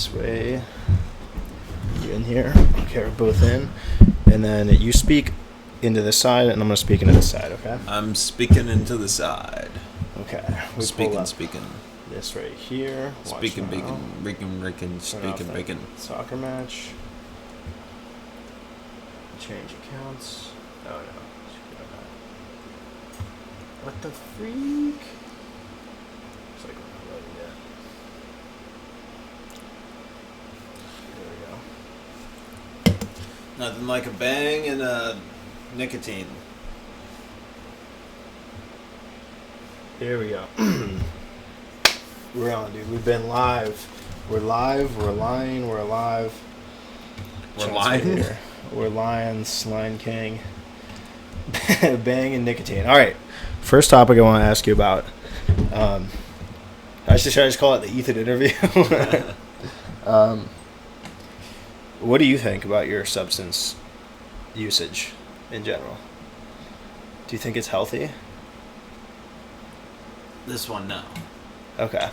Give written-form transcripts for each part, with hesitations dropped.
this way. You in here? Okay, we're both in. And then you speak into this side, and I'm going to speak into this side, okay? I'm speaking into the side. Okay. Speaking. This right here. Speaking, speaking, Soccer match. Change accounts. Oh, no. What the freak? It's like we're not loading yet. There we go. Nothing like a bang and a nicotine. Here we go. We're on, dude. We've been live. We're live. We're lying. We're alive. We're lying. We're lions. Lion King. Bang and nicotine. All right. First topic I want to ask you about. Should I just call it the Ethan interview? What do you think about your substance usage in general? Do you think it's healthy? This one, no. Okay.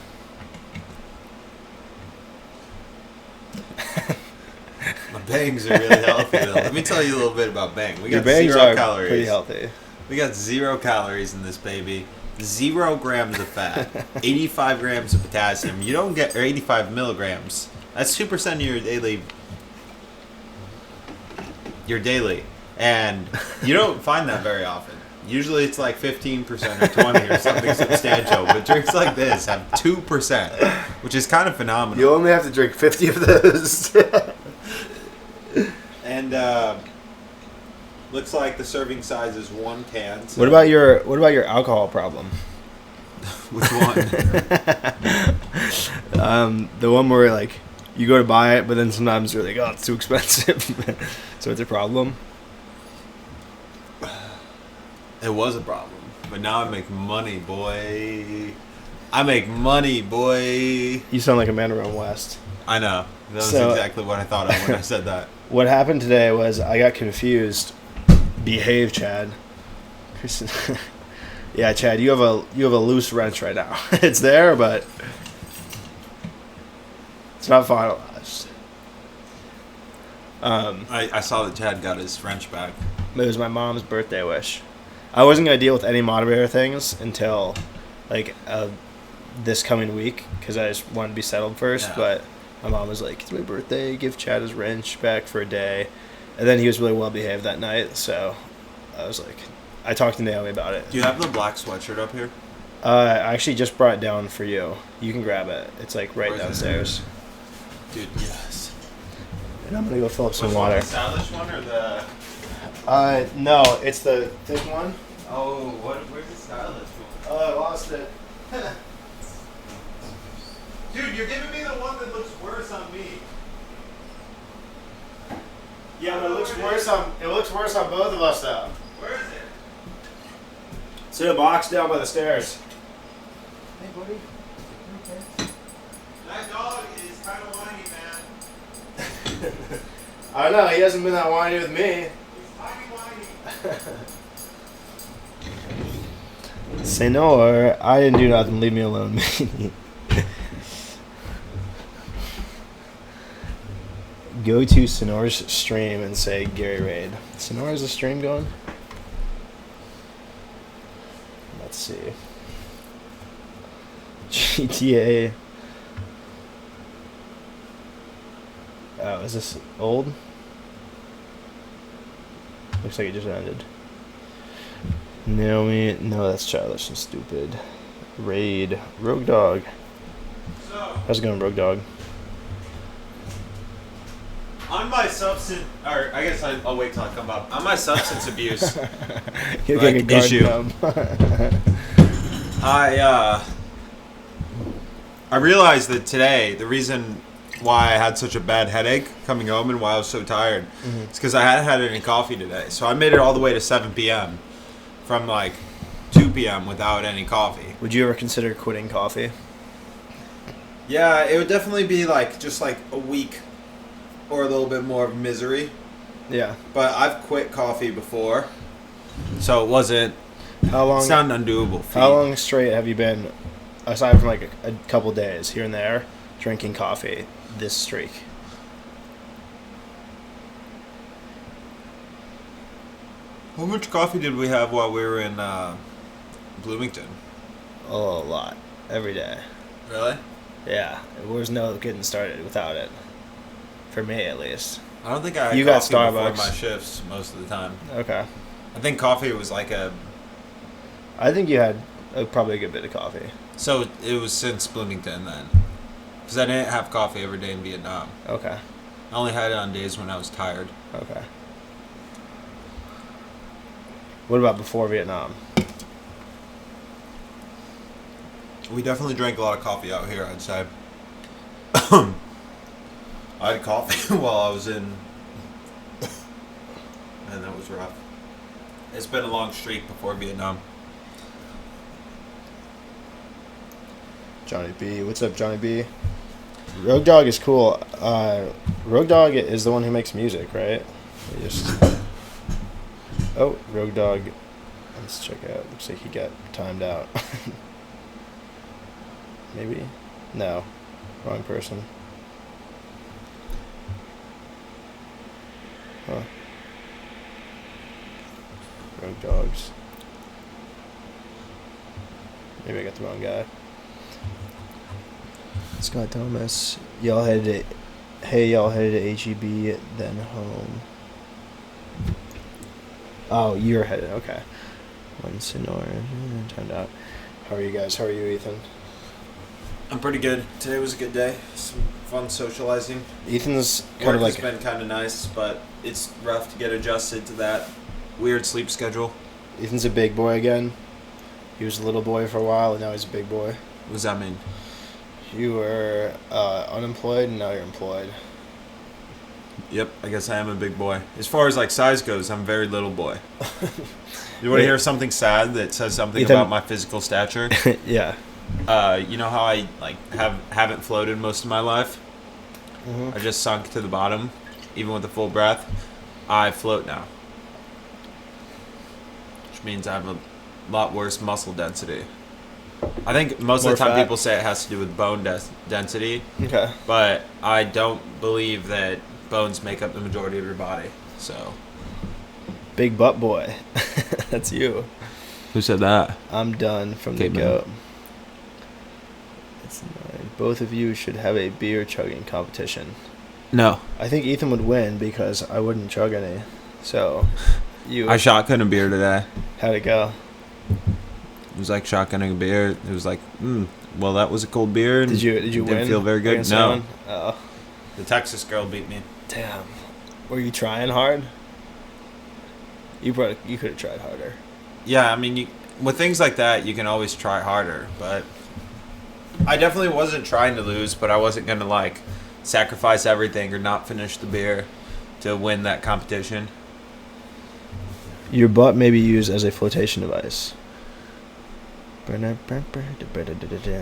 My bangs are really healthy, though. Let me tell you a little bit about bang. We got Your bangs 0 are calories. pretty healthy. We got 0 calories in this baby. 0 grams of fat. 85 grams of potassium. You don't get, or 85 milligrams. That's 2% of your daily. And you don't find that very often. Usually it's like 15% or 20 or something substantial. But drinks like this have 2%, which is kind of phenomenal. You only have to drink 50 of those. And looks like the serving size is 1 can. So. What about your alcohol problem? Which one? The one where like you go to buy it, but then sometimes you're like, oh, it's too expensive, so it's a problem. It was a problem, but now I make money, boy. I make money, boy. You sound like a man around West. I know. That was exactly what I thought of when I said that. What happened today was I got confused. Behave, Chad. Yeah, Chad, you have a loose wrench right now. It's there, but it's not finalized. I saw that Chad got his wrench back. It was my mom's birthday wish. I wasn't gonna deal with any moderator things until like this coming week because I just wanted to be settled first. Yeah. But my mom was like, "It's my birthday. Give Chad his wrench back for a day." And then he was really well behaved that night, so I was like, I talked to Naomi about it. Do you have the black sweatshirt up here? I actually just brought it down for you. You can grab it. It's like right downstairs. Dude, yes. And I'm gonna go fill up some water. The stylish one or the? No, it's the thick one. Oh, where's the stylish one? Oh, I lost it. Dude, you're giving me the one that looks worse on me. Yeah, but it looks worse on both of us though. Where is it? It's in a box down by the stairs. Hey, buddy. Okay. That dog is kind of whiny, man. I don't know. He hasn't been that whiny with me. He's whiny. Senor, I didn't do nothing. Leave me alone. Go to Sonor's stream and say Gary Raid. Sonor, is the stream going? Let's see. GTA. Oh, is this old? Looks like it just ended. No, that's childish and stupid. Raid. Rogue Dog. How's it going, Rogue Dog? On my substance, or I guess I'll wait till I come up. On my substance abuse You're like, getting a guard issue, numb. I realized that today the reason why I had such a bad headache coming home and why I was so tired is because I hadn't had any coffee today. So I made it all the way to 7 p.m. from like 2 p.m. without any coffee. Would you ever consider quitting coffee? Yeah, it would definitely be like just like a week or a little bit more of misery. Yeah. But I've quit coffee before, so it wasn't. How long? It's not an undoable feat. How long straight have you been, aside from like a couple days here and there, drinking coffee? this streak. How much coffee did we have while we were in Bloomington? Oh, a lot. Every day. Really? Yeah. There was no getting started without it. For me, at least. I don't think I had You got coffee before Starbucks. my shifts most of the time. Okay. I think coffee was like a... I think you had probably a good bit of coffee. So it was since Bloomington then. Because I didn't have coffee every day in Vietnam. Okay. I only had it on days when I was tired. Okay. What about before Vietnam? We definitely drank a lot of coffee out here, I'd say. I had coffee while I was in... And that was rough. It's been a long streak before Vietnam. Johnny B. What's up, Johnny B? Rogue Dog is cool. Rogue Dog is the one who makes music, right? Oh, Rogue Dog. Let's check out. Looks like he got timed out. Maybe? No. Wrong person. Huh. Rogue Dogs. Maybe I got the wrong guy. Scott Thomas. Y'all headed to HEB, then home. Oh, you're headed. Okay. One Sonora. Turned out. How are you guys? How are you, Ethan? I'm pretty good. Today was a good day. Some fun socializing. Ethan's kind Work of like... has been kind of nice, but it's rough to get adjusted to that weird sleep schedule. Ethan's a big boy again. He was a little boy for a while, and now he's a big boy. What does that mean? You were unemployed, and now you're employed. Yep, I guess I am a big boy. As far as like size goes, I'm a very little boy. You want to hear something sad that says something Ethan, about my physical stature? Yeah. You know how I like haven't floated most of my life? Mm-hmm. I just sunk to the bottom, even with a full breath. I float now, which means I have a lot worse muscle density. I think most More of the time fat. people say it has to do with bone density, Okay. but I don't believe that bones make up the majority of your body. So, Big butt boy. That's you. who said that? I'm done from Okay, the man. goat. It's 9. Both of you should have a beer chugging competition. No, I think Ethan would win because I wouldn't chug any. So, I shotgun a beer today. how'd it go? It was like shotgunning a beer. It was like, well, that was a cold beer. And Did you didn't win? feel very good. against No, anyone? Oh, the Texas girl beat me. damn. Were you trying hard? You could have tried harder. Yeah, I mean, with things like that, you can always try harder. But I definitely wasn't trying to lose, but I wasn't gonna like sacrifice everything or not finish the beer to win that competition. Your butt may be used as a flotation device.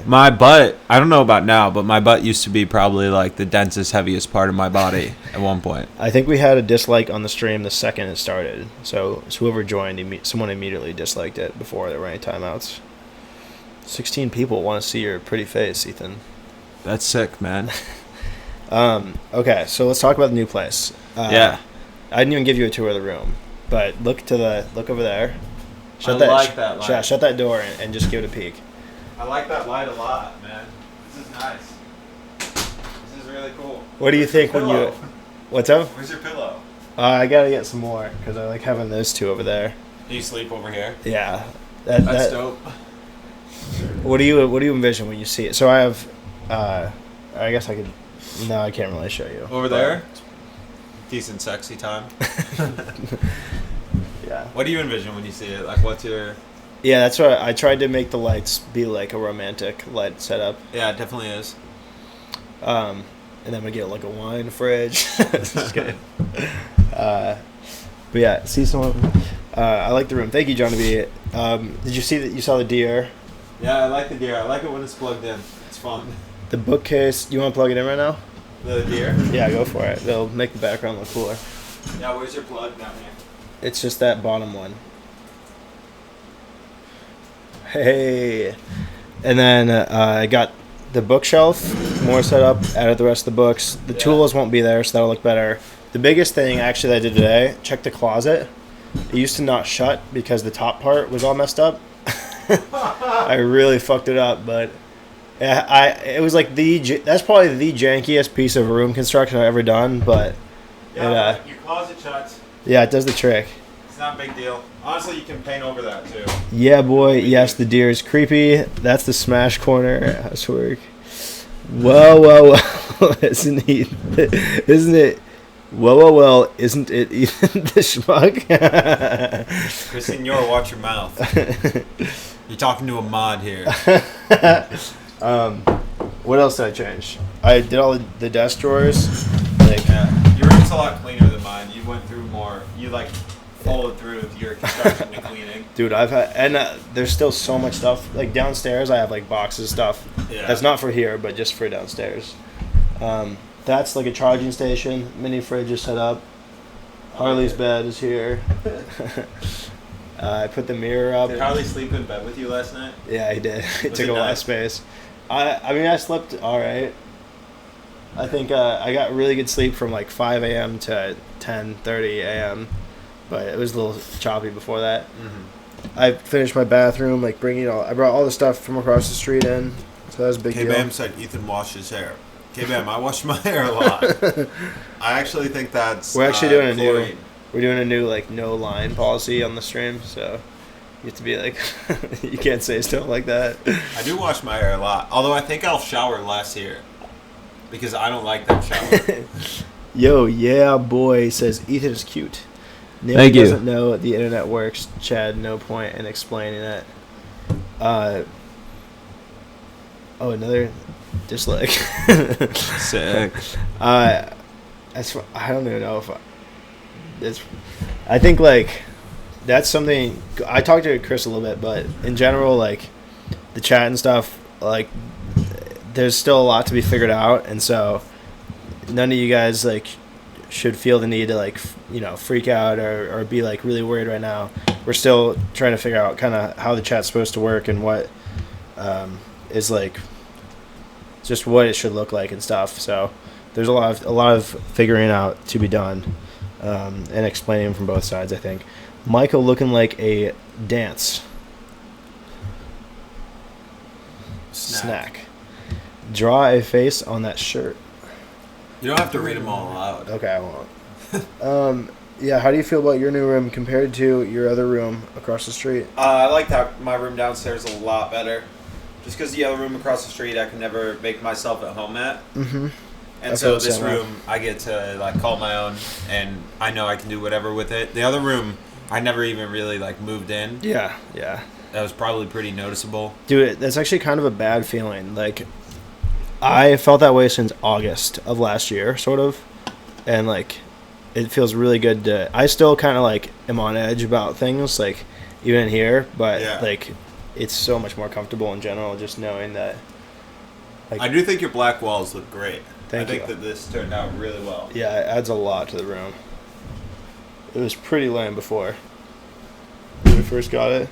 My butt, I don't know about now, but my butt used to be probably like the densest, heaviest part of my body at one point. I think we had a dislike on the stream the second it started. So whoever joined, someone immediately disliked it before there were any timeouts. 16 people want to see your pretty face, Ethan. That's sick, man. Okay, so let's talk about the new place. Yeah. I didn't even give you a tour of the room, but look over there. I like that light. Shut that door and just give it a peek. I like that light a lot, man. This is nice. This is really cool. What do you think when you... What's up? Where's your pillow? I gotta get some more because I like having those two over there. Do you sleep over here? Yeah, That's dope. What do you envision when you see it? So I have, I guess I could. No, I can't really show you. Over there? Decent sexy time. Yeah. What do you envision when you see it? Like, what's your... Yeah, that's what I tried to make the lights be like a romantic light setup. Yeah, it definitely is. And then we get like a wine fridge. Just kidding. But yeah, see someone. I like the room. Thank you, Johnny B. Did you see that? You saw the deer. Yeah, I like the deer. I like it when it's plugged in. It's fun. The bookcase. You want to plug it in right now? The deer? Yeah, go for it. They'll make the background look cooler. Yeah, where's your plug down here? It's just that bottom one. Hey. And then I got the bookshelf more set up, added the rest of the books. The tools won't be there, so that'll look better. The biggest thing, actually, that I did today, check the closet. It used to not shut because the top part was all messed up. I really fucked it up, but it was like that's probably the jankiest piece of room construction I've ever done, but your closet shuts. Yeah, it does the trick. It's not a big deal. Honestly, you can paint over that too. Yeah, boy. Yes, the deer is creepy. That's the smash corner housework. Well, isn't it? Well, isn't it Ethan the schmuck? Chris Senor, watch your mouth. You're talking to a mod here. What else did I change? I did all the desk drawers. Your room's a lot cleaner than mine. You went through more. You followed through with your construction and cleaning. Dude, I've had, and there's still so much stuff. Like downstairs, I have like boxes of stuff. Yeah. That's not for here, but just for downstairs. That's like a charging station. Mini fridge is set up. Harley's bed is here. I put the mirror up. Did Harley sleep in bed with you last night? Yeah, he did. It took a lot of space. I mean, I slept all right. I think I got really good sleep from like 5 a.m. to 10:30 a.m. But it was a little choppy before that. Mm-hmm. I finished my bathroom, like I brought all the stuff from across the street in. So that was a big deal. K-Bam said Ethan washed his hair. K-Bam, I wash my hair a lot. I actually think that's we're actually doing we're doing a new like no line policy on the stream, so you have to be like you can't say stuff like that. I do wash my hair a lot, although I think I'll shower less here because I don't like that shower. Yo, yeah, boy, says Ethan is cute. Neil Thank you. Doesn't know the internet works. Chad, no point in explaining it. Another dislike. Sick. I don't even know if it's. I think like that's something I talked to Chris a little bit, but in general, like the chat and stuff, like there's still a lot to be figured out, and so none of you guys like should feel the need to like freak out or be like really worried right now. We're still trying to figure out kind of how the chat's supposed to work and what is like just what it should look like and stuff. So there's a lot of figuring out to be done and explaining from both sides. I think Michael looking like a dance snack. Draw a face on that shirt. You don't have to read them all aloud. Okay, I won't. Yeah, how do you feel about your new room compared to your other room across the street? I like my room downstairs a lot better. Just because the other room across the street I can never make myself at home at. Mm-hmm. And so this room I get to like call my own, and I know I can do whatever with it. The other room I never even really like moved in. Yeah. That was probably pretty noticeable. Dude, that's actually kind of a bad feeling. Like, I felt that way since August of last year, sort of. And, like, it feels really good to... I still kind of, like, am on edge about things, like, even here. But, like, it's so much more comfortable in general just knowing that... Like, I do think your black walls look great. I think that this turned out really well. Yeah, it adds a lot to the room. It was pretty lame before. When we first got it.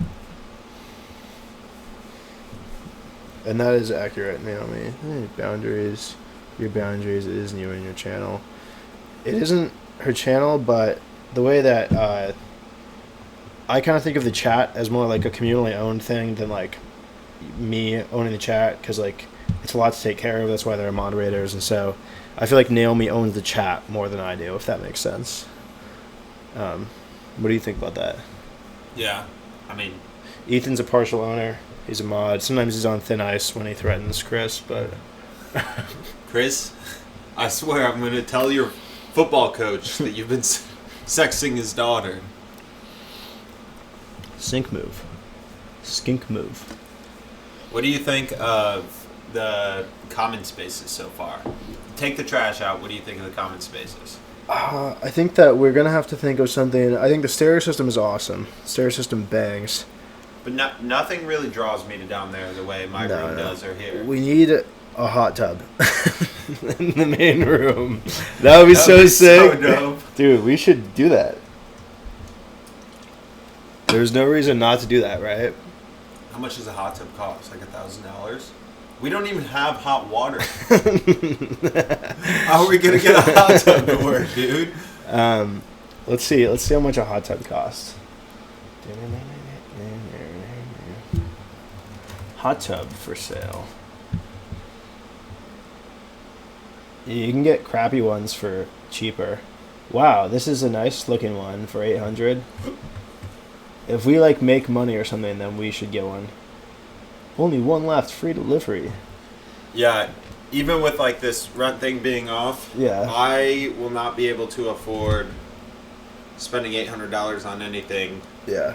And that is accurate, Naomi. Boundaries. Your boundaries. It isn't you and your channel. It isn't her channel, but the way that I kind of think of the chat as more like a communally owned thing than like me owning the chat, because like it's a lot to take care of. That's why there are moderators, and so I feel like Naomi owns the chat more than I do, if that makes sense. What do you think about that? Yeah, I mean, Ethan's a partial owner. He's a mod. Sometimes he's on thin ice when he threatens Chris, but... Chris, I swear I'm going to tell your football coach that you've been sexting his daughter. Skink move. What do you think of the comment spaces so far? Take the trash out. What do you think of the comment spaces? I think that we're going to have to think of something. I think the stereo system is awesome. Stereo system bangs. But nothing really draws me to down there the way my room does or here. We need a hot tub in the main room. That would be so sick. So dope. Dude, we should do that. There's no reason not to do that, right? How much does a hot tub cost? Like $1,000? We don't even have hot water. How are we gonna get a hot tub to work, dude? Let's see how much a hot tub costs. Hot tub for sale. You can get crappy ones for cheaper. Wow, this is a nice looking one for $800. If we like make money or something, then we should get one. Only one left, free delivery. Yeah, even with like this rent thing being off, Yeah. I will not be able to afford spending $800 on anything. Yeah.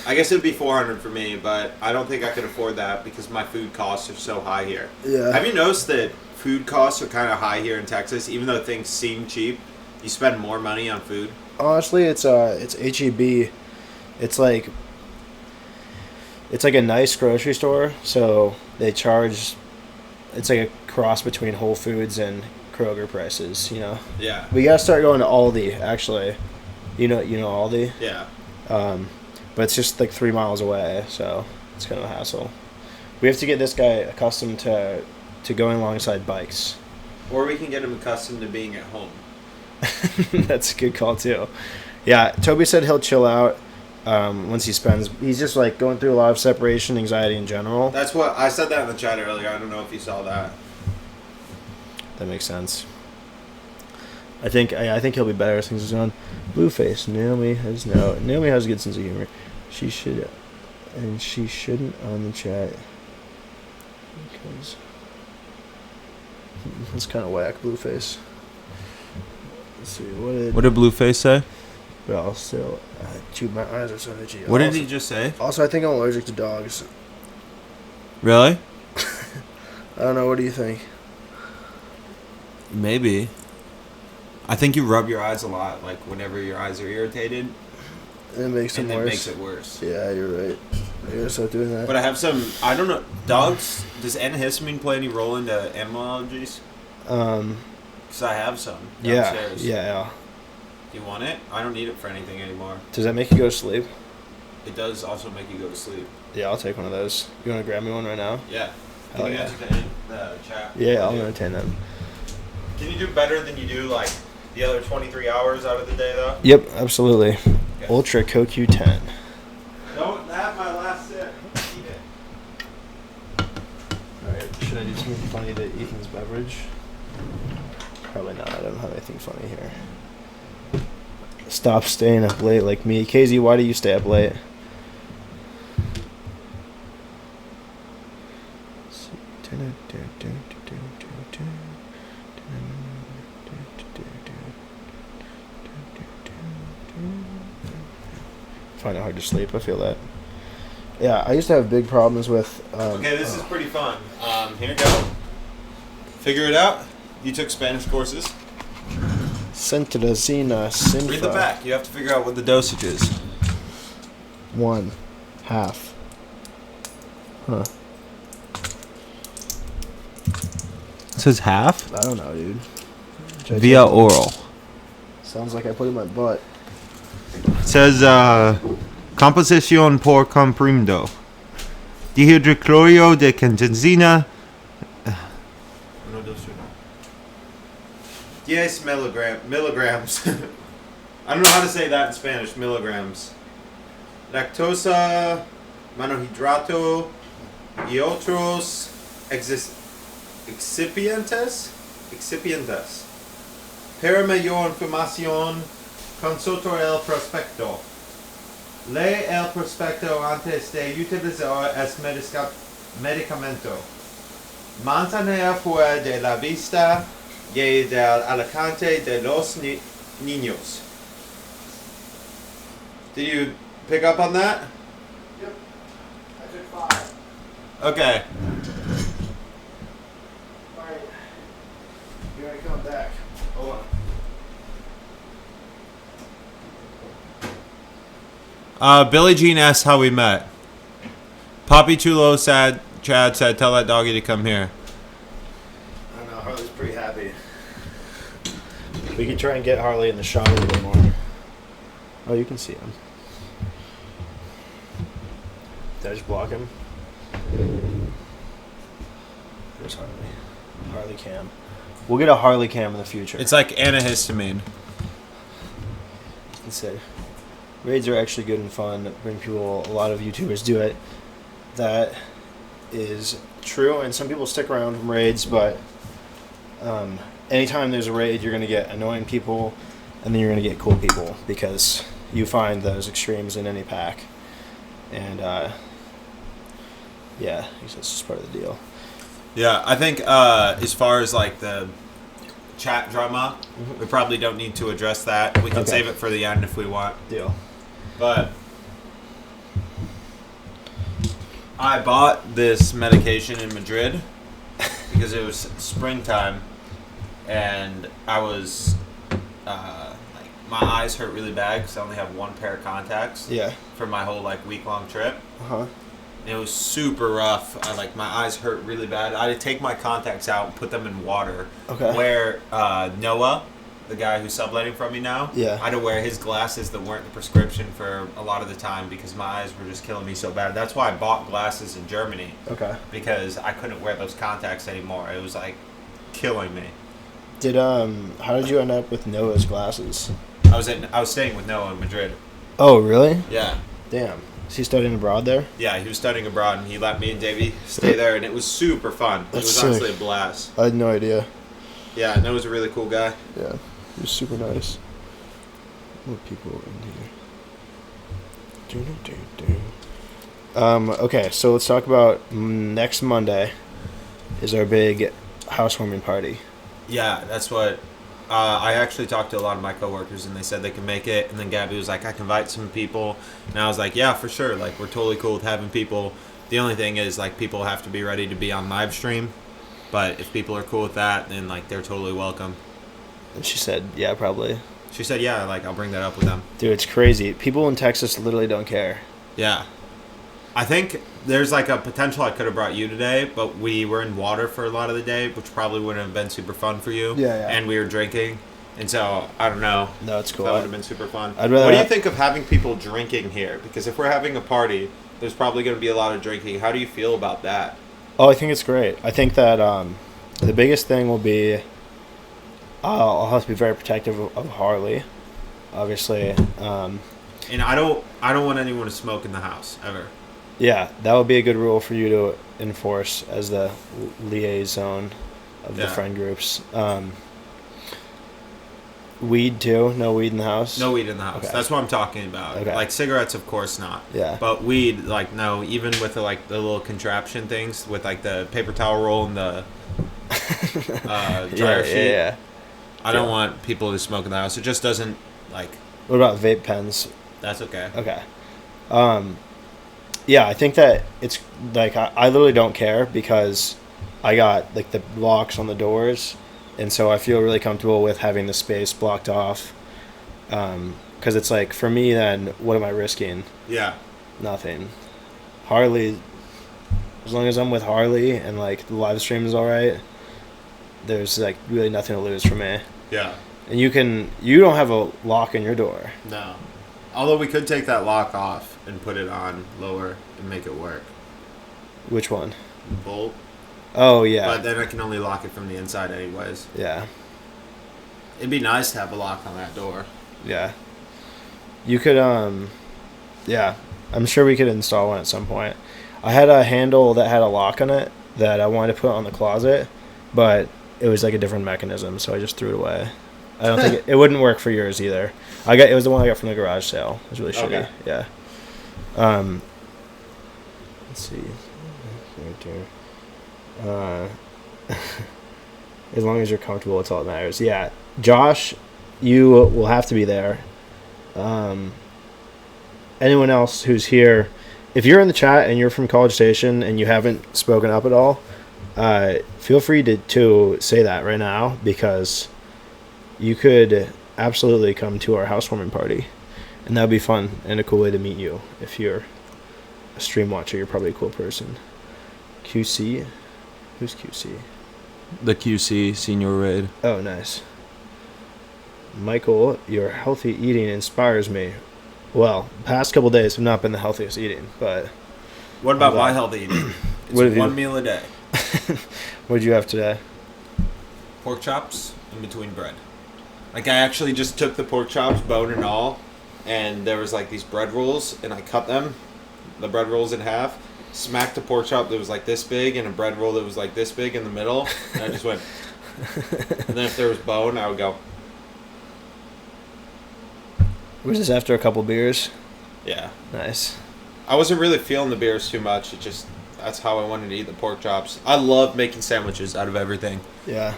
I guess it would be $400 for me, but I don't think I could afford that because my food costs are so high here. Yeah. Have you noticed that food costs are kind of high here in Texas, even though things seem cheap? You spend more money on food. Honestly, it's HEB. It's like a nice grocery store, so they charge. It's like a cross between Whole Foods and Kroger prices. You know. Yeah. We gotta start going to Aldi. Actually, you know Aldi. Yeah. But it's just like 3 miles away, so it's kind of a hassle. We have to get this guy accustomed to going alongside bikes. Or we can get him accustomed to being at home. That's a good call too. Yeah, Toby said he'll chill out once he spends. He's just like going through a lot of separation anxiety in general. That's what I said that in the chat earlier. I don't know if you saw that. That makes sense. I think he'll be better as things go on. Blueface. Naomi has a good sense of humor. She shouldn't on the chat because that's kind of whack. Blueface. Let's see What did Blueface say? But I'll still, dude, my eyes are so itchy. What did he just say? Also, I think I'm allergic to dogs. Really? I don't know. What do you think? Maybe. I think you rub your eyes a lot, like whenever your eyes are irritated. And it makes them worse. Makes it worse. Yeah, you're right. I gotta start doing that. But I have some. I don't know. Dogs. Does antihistamine play any role into animal allergies? Because I have some downstairs. Yeah. Do you want it? I don't need it for anything anymore. Does that make you go to sleep? It does also make you go to sleep. Yeah, I'll take one of those. You want to grab me one right now? Yeah. Hell Can you yeah. entertain the chat? Yeah, I'll entertain them. Can you do better than you do like the other 23 hours out of the day though? Yep, absolutely. Okay. Ultra CoQ10. Don't have my last sip. Eat it. Alright, should I do something funny to Ethan's beverage? Probably not. I don't have anything funny here. Stop staying up late like me. KZ, why do you stay up late? Find it hard to sleep. I feel that. Yeah, I used to have big problems with. Okay, this is pretty fun. Here you go. Figure it out. You took Spanish courses. Centrazina Sinfa. Read the back. You have to figure out what the dosage is. 1/2. Huh. It says half? I don't know, dude. Via oral. Sounds like I put it in my butt. It says, Composición por comprimido. Dihidroclorio de cantazina. 10 milligrams. I don't know how to say that in Spanish. Milligrams. Lactosa, monohidrato, y otros excipientes. Para mayor información, consulta el prospecto. Lee el prospecto antes de utilizar el medicamento. Mantener fuera de la vista y del alcance de los niños. Did you pick up on that? Yep. I took 5. Okay. Alright. Here I come back. Hold on. Billie Jean asked how we met. Poppy Chulo said, Chad said, tell that doggy to come here. I don't know, Harley's pretty happy. We could try and get Harley in the shot a little bit more. Oh, you can see him. Did I just block him? Where's Harley? Harley cam. We'll get a Harley cam in the future. It's like antihistamine. Let's say raids are actually good and fun. Bring people. A lot of YouTubers do it. That is true, and some people stick around from raids, but anytime there's a raid, you're going to get annoying people, and then you're going to get cool people, because you find those extremes in any pack. And, yeah, I guess that's just part of the deal. Yeah, I think as far as like the chat drama, we probably don't need to address that. We can save it for the end if we want. Deal. But I bought this medication in Madrid because it was springtime, and I was like, my eyes hurt really bad because I only have one pair of contacts. Yeah. For my whole like week-long trip. Uh-huh. And it was super rough. My eyes hurt really bad. I had to take my contacts out and put them in water. Okay. Wear Noah, the guy who's subletting from me now. Yeah. I had to wear his glasses that weren't the prescription for a lot of the time because my eyes were just killing me so bad. That's why I bought glasses in Germany. Okay. Because I couldn't wear those contacts anymore. It was like killing me. How did you end up with Noah's glasses? I was staying with Noah in Madrid. Oh, really? Yeah. Damn. Is he studying abroad there? Yeah, he was studying abroad, and he let me and Davey stay there, and it was super fun. That's it was sick. honestly a blast. I had no idea. Yeah, Noah's a really cool guy. Yeah, he was super nice. What people in here? Okay, so let's talk about next Monday is our big housewarming party. Yeah, that's what... I actually talked to a lot of my coworkers, and they said they can make it. And then Gabby was like, I can invite some people. And I was like, yeah, for sure. Like, we're totally cool with having people. The only thing is, like, people have to be ready to be on live stream. But if people are cool with that, then, like, they're totally welcome. And she said, yeah, probably. She said, yeah, like, I'll bring that up with them. Dude, it's crazy. People in Texas literally don't care. Yeah. I think there's, like, a potential I could have brought you today, but we were in water for a lot of the day, which probably wouldn't have been super fun for you. Yeah, yeah. And we were drinking. And so, I don't know. No, it's cool. That would have been super fun. I'd rather what do you think of having people drinking here? Because if we're having a party, there's probably going to be a lot of drinking. How do you feel about that? Oh, I think it's great. I think that the biggest thing will be I'll have to be very protective of Harley, obviously. And I don't want anyone to smoke in the house, ever. Yeah, that would be a good rule for you to enforce as the liaison of the friend groups. Weed too? No weed in the house? No weed in the house. Okay. That's what I'm talking about. Okay. Like cigarettes, of course not. Yeah. But weed, like, no. Even with the little contraption things, with like the paper towel roll and the dryer sheet. Yeah. I don't want people to smoke in the house. It just doesn't like. What about vape pens? That's okay. Okay. Yeah, I think that it's like I literally don't care because I got like the locks on the doors, and so I feel really comfortable with having the space blocked off. Because it's like, for me, then what am I risking? Yeah. Nothing. Harley, as long as I'm with Harley and like the live stream is all right, there's like really nothing to lose for me. Yeah. And you don't have a lock in your door. No. Although we could take that lock off and put it on lower and make it work. Which one? Bolt. Oh, yeah. But then I can only lock it from the inside anyways. Yeah. It'd be nice to have a lock on that door. Yeah. You could, yeah. I'm sure we could install one at some point. I had a handle that had a lock on it that I wanted to put on the closet, but it was like a different mechanism, so I just threw it away. I don't think it wouldn't work for yours either. It was the one I got from the garage sale. It was really shitty. Okay. Yeah. Let's see. As long as you're comfortable, it's all that matters. Yeah. Josh, you will have to be there. Anyone else who's here, if you're in the chat and you're from College Station and you haven't spoken up at all, feel free to say that right now, because you could absolutely come to our housewarming party, and that would be fun and a cool way to meet you. If you're a stream watcher, you're probably a cool person. QC? Who's QC? The QC senior raid. Oh, nice. Michael, your healthy eating inspires me. Well, past couple days have not been the healthiest eating, but... What about my healthy eating? What have It's you- one meal a day. What'd you have today? Pork chops in between bread. Like, I actually just took the pork chops, bone and all, and there was, like, these bread rolls, and I cut them, the bread rolls in half, smacked a pork chop that was, like, this big, and a bread roll that was, like, this big in the middle, and I just went... And then if there was bone, I would go... Was this after a couple beers? Yeah. Nice. I wasn't really feeling the beers too much. It just... That's how I wanted to eat the pork chops. I love making sandwiches out of everything. Yeah.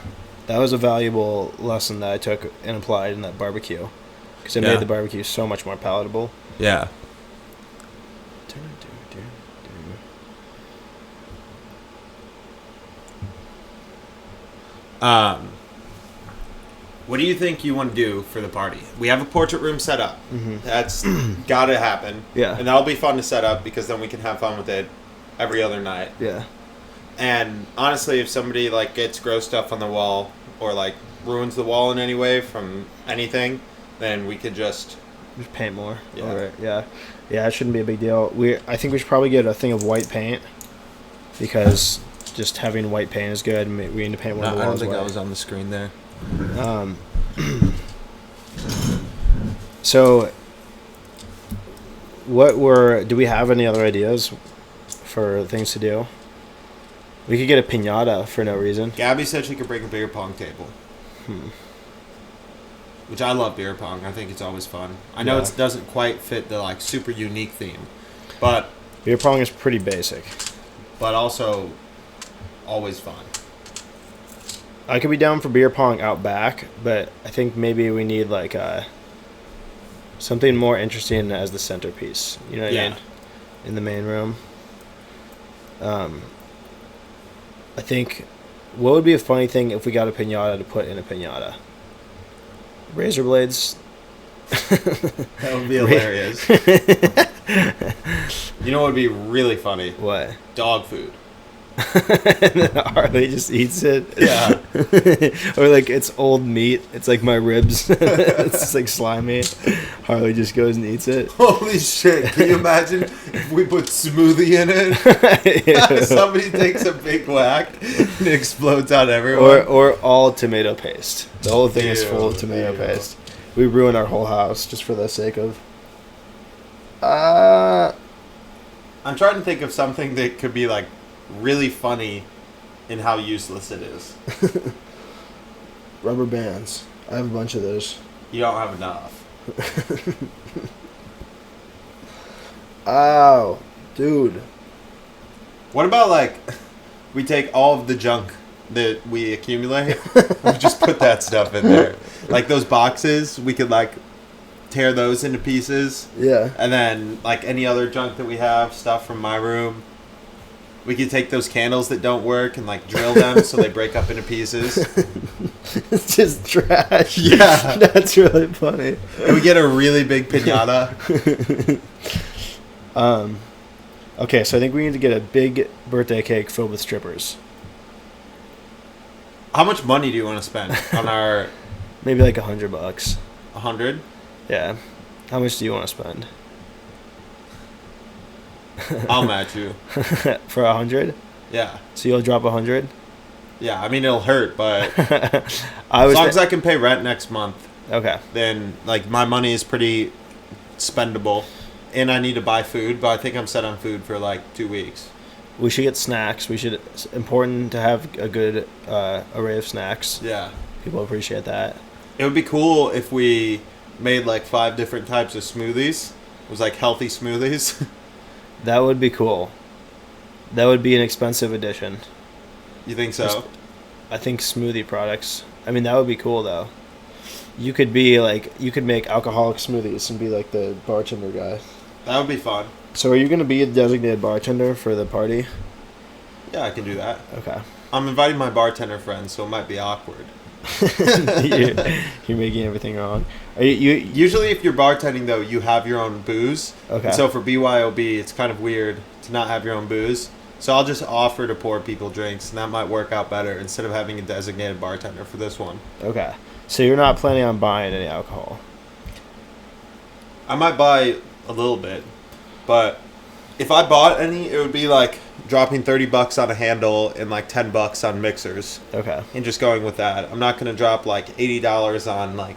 That was a valuable lesson that I took and applied in that barbecue. Because it made the barbecue so much more palatable. Yeah. What do you think you want to do for the party? We have a portrait room set up. Mm-hmm. That's got to happen. Yeah. And that'll be fun to set up because then we can have fun with it every other night. Yeah. And honestly, if somebody like gets gross stuff on the wall or like ruins the wall in any way from anything, then we could just paint more. Yeah. Over it. Yeah. Yeah, it shouldn't be a big deal. I think we should probably get a thing of white paint because just having white paint is good. We need to paint one of the I don't walls think white. that was on the screen there. So do we have any other ideas for things to do? We could get a piñata for no reason. Gabby said she could bring a beer pong table. Which I love beer pong. I think it's always fun. I know it doesn't quite fit the like super unique theme, but beer pong is pretty basic. But also always fun. I could be down for beer pong out back, but I think maybe we need like something more interesting as the centerpiece. You know what I mean? In the main room. I think what would be a funny thing if we got a piñata to put in a piñata? Razor blades. That would be hilarious. You know what would be really funny? What? Dog food. And then Harley just eats it. Yeah. Or like it's old meat. It's like my ribs. It's just like slimy. Harley just goes and eats it. Holy shit. Can you imagine if we put smoothie in it? Somebody takes a big whack and it explodes out everywhere. Or all tomato paste. The whole thing is full of tomato paste. We ruin our whole house just for the sake of... I'm trying to think of something that could be like really funny in how useless it is. Rubber bands. I have a bunch of those. You don't have enough. Oh, dude. What about like we take all of the junk that we accumulate and just put that stuff in there? Like those boxes, we could like tear those into pieces. Yeah. And then like any other junk that we have, stuff from my room, we could take those candles that don't work and like drill them so they break up into pieces. It's just trash. Yeah. That's really funny. And we get a really big piñata. Okay, so I think we need to get a big birthday cake filled with strippers. How much money do you want to spend on our... Maybe like $100. 100? Yeah. How much do you want to spend? I'll match you. For 100? Yeah. So you'll drop 100? Yeah, I mean, it'll hurt, but as long as I can pay rent next month, okay, then like my money is pretty spendable, and I need to buy food, but I think I'm set on food for like 2 weeks. We should get snacks. It's important to have a good array of snacks. Yeah. People appreciate that. It would be cool if we made like 5 different types of smoothies. It was like healthy smoothies. That would be cool. That would be an expensive addition. You think so? I think smoothie products. I mean, that would be cool though. You could make alcoholic smoothies and be like the bartender guy. That would be fun. So are you going to be a designated bartender for the party? Yeah, I can do that. Okay. I'm inviting my bartender friends, so it might be awkward. You're making everything wrong. Usually if you're bartending, though, you have your own booze. Okay. And so for BYOB, it's kind of weird to not have your own booze. So I'll just offer to pour people drinks, and that might work out better instead of having a designated bartender for this one. Okay. So you're not planning on buying any alcohol? I might buy a little bit, but if I bought any, it would be like dropping $30 on a handle and like $10 on mixers. Okay. And just going with that. I'm not gonna drop like $80 on like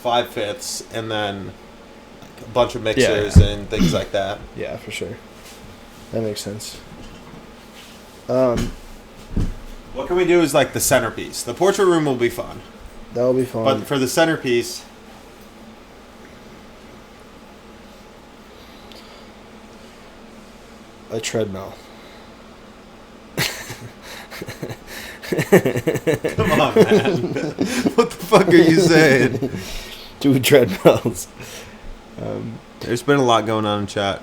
5/5 and then like a bunch of mixers and things like that. Yeah, for sure. That makes sense. What can we do is like the centerpiece. The portrait room will be fun. That'll be fun. But for the centerpiece, a treadmill. come on, man. What the fuck are you saying? 2 treadmills. There's been a lot going on in chat.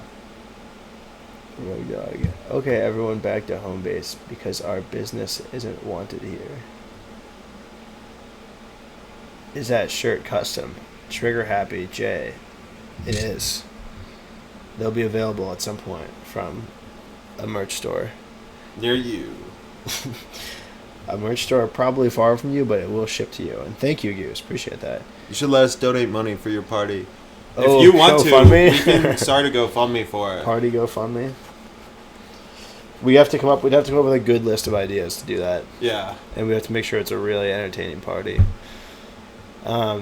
Oh my God. Okay, everyone back to home base because our business isn't wanted here. Is that shirt custom? Trigger happy, Jay. It is. They'll be available at some point from a merch store. Near you. A merch store probably far from you, but it will ship to you. And thank you, Goose. Appreciate that. You should let us donate money for your party. Oh, if you want to, GoFundMe? we can start a GoFundMe for it. Party GoFundMe. We'd have to come up with a good list of ideas to do that. Yeah. And we have to make sure it's a really entertaining party. I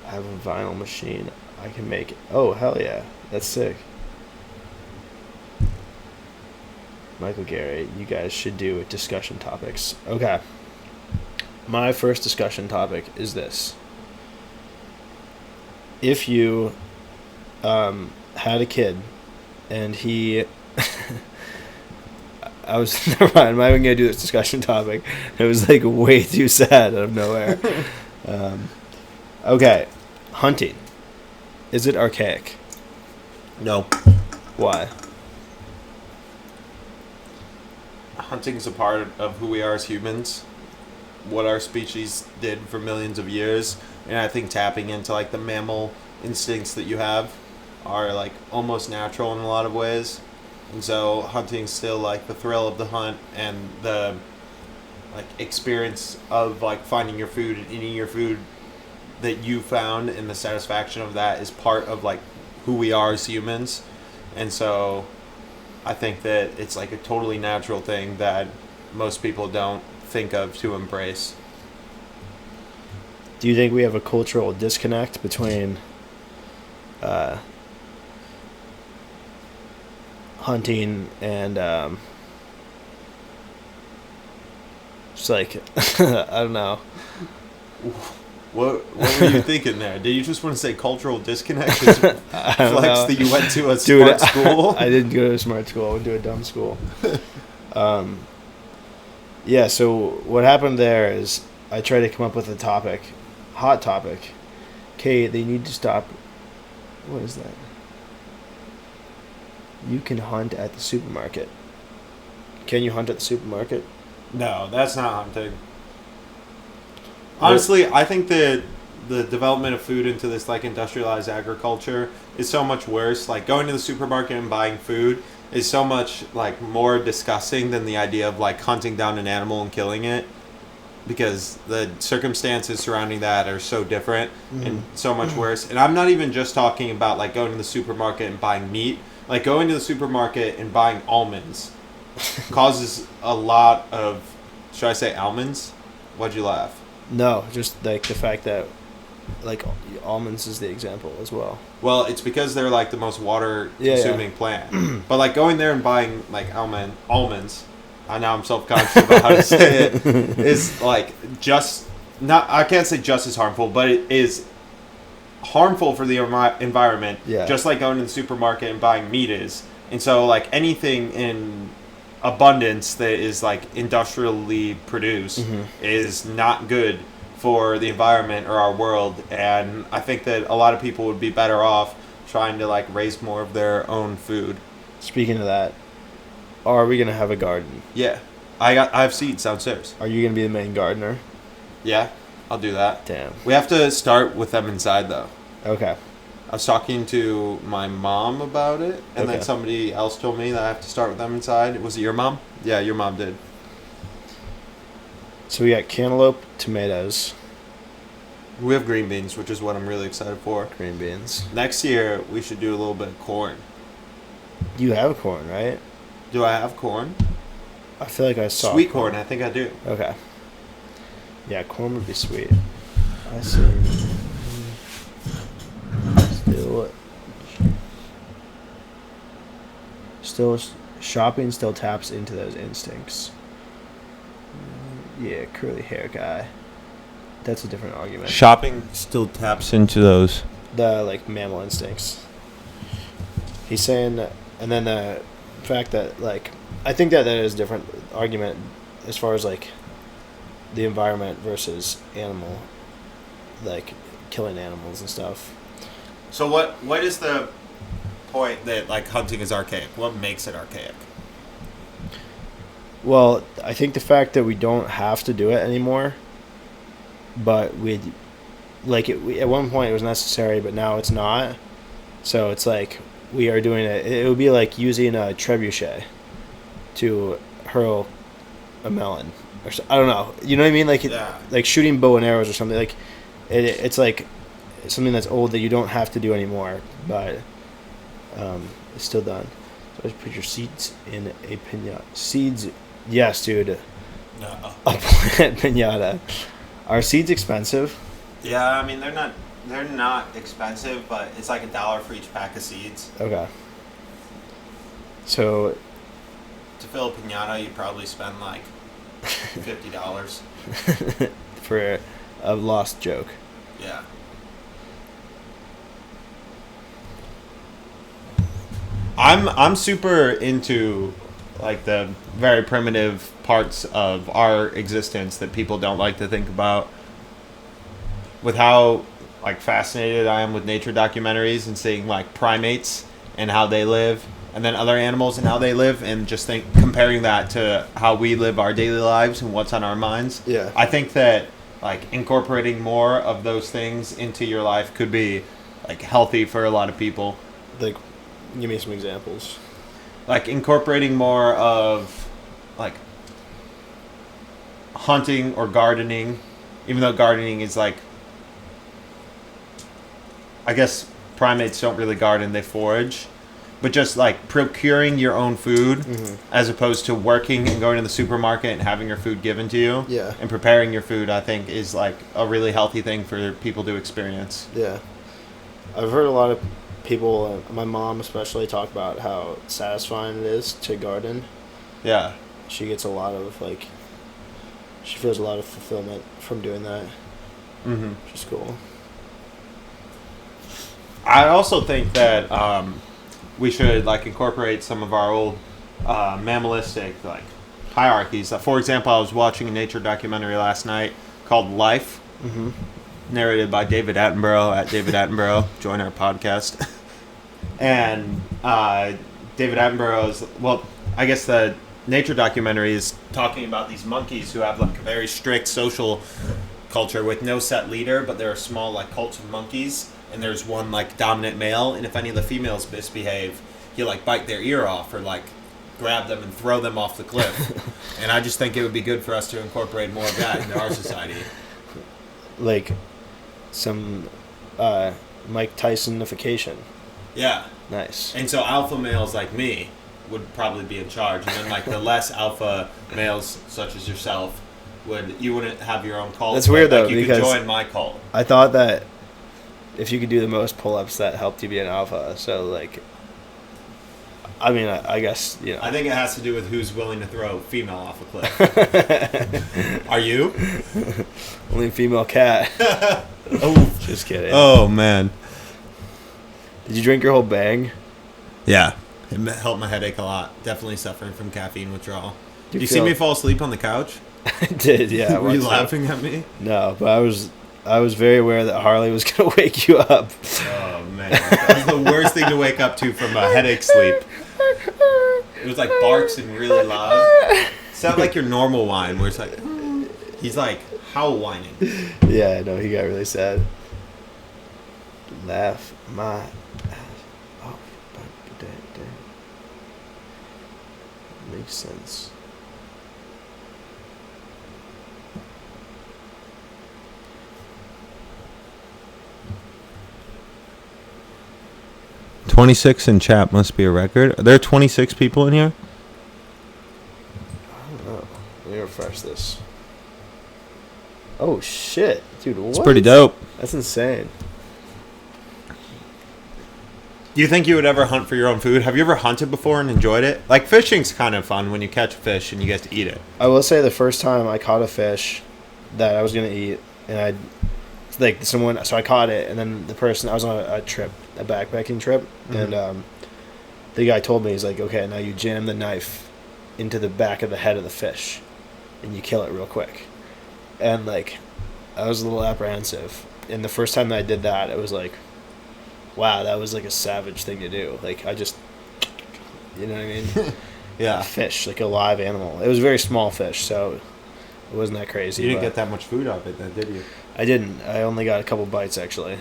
have a vinyl machine. I can make it. Oh, hell yeah. That's sick. Michael Gerry, you guys should do discussion topics. Okay. My first discussion topic is this. If you had a kid and he... never mind, I'm not even going to do this discussion topic. It was like way too sad out of nowhere. Okay. Hunting. Is it archaic? No. Why? Hunting's a part of who we are as humans. What our species did for millions of years. And I think tapping into like the mammal instincts that you have are like almost natural in a lot of ways. And so hunting's still like the thrill of the hunt and the like experience of like finding your food and eating your food that you found, and the satisfaction of that is part of like who we are as humans. And so I think that it's like a totally natural thing that most people don't think of to embrace. Do you think we have a cultural disconnect between hunting and just like I don't know. What were you thinking there? Did you just want to say cultural disconnect? Flex that you went to a smart school? I didn't go to a smart school. I went to a dumb school. Yeah, so what happened there is I tried to come up with a topic, hot topic. Okay, they need to stop. What is that? You can hunt at the supermarket. Can you hunt at the supermarket? No, that's not hunting. Honestly, I think that the development of food into this like industrialized agriculture is so much worse. Like going to the supermarket and buying food is so much like more disgusting than the idea of like hunting down an animal and killing it, because the circumstances surrounding that are so different and so much worse. And I'm not even just talking about like going to the supermarket and buying meat. Like going to the supermarket and buying almonds causes a lot of, should I say almonds? Why'd you laugh? No, just like the fact that like almonds is the example as well. Well, it's because they're like the most water consuming plant. But like going there and buying like almonds, now I'm self-conscious about how to say it, is like just not, I can't say just as harmful, but it is harmful for the environment, just like going to the supermarket and buying meat is. And so like anything in abundance that is like industrially produced is not good for the environment or our world. And I think that a lot of people would be better off trying to like raise more of their own food. Speaking of that, are we gonna have a garden? Yeah, I have seeds downstairs. Are you gonna be the main gardener? Yeah, I'll do that. Damn. We have to start with them inside though. Okay. I was talking to my mom about it, and then somebody else told me that I have to start with them inside. Was it your mom? Yeah, your mom did. So we got cantaloupe, tomatoes, We have green beans, which is what I'm really excited for. Green beans. Next year, we should do a little bit of corn. You have corn, right? Do I have corn? I feel like I saw Sweet corn, I think I do. Okay. Yeah, corn would be sweet. I see. Still, shopping still taps into those instincts. Yeah, curly hair guy. That's a different argument. Shopping still taps into those. The like mammal instincts. He's saying that, and then the fact that like I think that is a different argument as far as like the environment versus animal, like killing animals and stuff. So what is the point that like hunting is archaic? What makes it archaic? Well, I think the fact that we don't have to do it anymore, but we like at one point it was necessary, but now it's not. So it's like we are doing it. It would be like using a trebuchet to hurl a melon, or I don't know. You know what I mean? Like like shooting bow and arrows or something. Like it's like something that's old that you don't have to do anymore, but it's still done. So just put your seeds in a piñata. Seeds, yes, dude. No. A plant piñata. Are seeds expensive? Yeah, I mean they're not expensive, but it's like $1 for each pack of seeds. Okay. So to fill a piñata, you probably spend like $50 for a lost joke. Yeah. I'm super into like the very primitive parts of our existence that people don't like to think about. With how like fascinated I am with nature documentaries and seeing like primates and how they live, and then other animals and how they live, and just comparing that to how we live our daily lives and what's on our minds. Yeah. I think that like incorporating more of those things into your life could be like healthy for a lot of people. Like, give me some examples. Like incorporating more of like hunting or gardening, even though gardening is like, I guess primates don't really garden, they forage. But just like procuring your own food, as opposed to working and going to the supermarket and having your food given to you. Yeah. And preparing your food, I think, is like a really healthy thing for people to experience. Yeah. I've heard a lot of people, my mom especially, talk about how satisfying it is to garden. Yeah. She gets a lot of like, she feels a lot of fulfillment from doing that. Mm-hmm. Which is cool. I also think that we should like incorporate some of our old mammalistic like hierarchies. For example, I was watching a nature documentary last night called Life, narrated by David Attenborough at David Attenborough. Join our podcast. And David Attenborough's, well, I guess the nature documentary is talking about these monkeys who have like a very strict social culture with no set leader, but there are small like cults of monkeys. And there's one like dominant male, and if any of the females misbehave, he'll like bite their ear off or like grab them and throw them off the cliff. And I just think it would be good for us to incorporate more of that into our society. Like some Mike Tysonification. Yeah. Nice. And so alpha males like me would probably be in charge, and then like the less alpha males such as yourself you wouldn't have your own cult. That's weird though, you because could join my cult. I thought that if you could do the most pull-ups, that helped you be an alpha. So, like, I mean, I guess, you know. I think it has to do with who's willing to throw a female off a cliff. Are you? Only female cat. Oh, just kidding. Oh, man. Did you drink your whole bang? Yeah. It helped my headache a lot. Definitely suffering from caffeine withdrawal. Did you see feel- me fall asleep on the couch? I did, yeah. Were you What's up? laughing at me? No, but I was very aware that Harley was going to wake you up. Oh, man. That was the worst thing to wake up to from a headache sleep. It was like barks and really loud. Sound like your normal whine where it's like, he's like howl whining. Yeah, no, he got really sad. Laugh my ass off. Makes sense. 26 in chat must be a record. Are there 26 people in here? I don't know. Let me refresh this. Oh, shit. Dude, what? It's pretty dope. That's insane. Do you think you would ever hunt for your own food? Have you ever hunted before and enjoyed it? Like, fishing's kind of fun when you catch a fish and you get to eat it. I will say the first time I caught a fish that I was going to eat, and so I caught it, and then I was on a trip, a backpacking trip, and the guy told me, he's like, okay, now you jam the knife into the back of the head of the fish, and you kill it real quick. And, like, I was a little apprehensive. And the first time that I did that, it was like, wow, that was, like, a savage thing to do. Like, I just, you know what I mean? Yeah. A fish, like a live animal. It was a very small fish, so it wasn't that crazy. You didn't get that much food out of it then, did you? I didn't. I only got a couple bites, actually.